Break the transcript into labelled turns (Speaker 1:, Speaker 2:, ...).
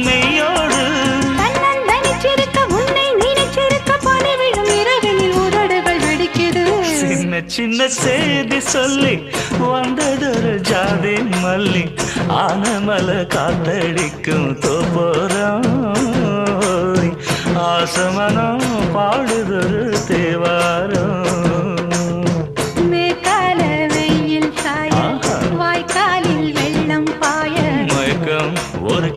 Speaker 1: மெய்யோடு சின்ன சின்ன செய்தி சொல்லி வந்ததொரு ஜாதி மல்லி ஆனமல காத்தடிக்கும் தோப்போரம் ஆசமனம் பாடுதொரு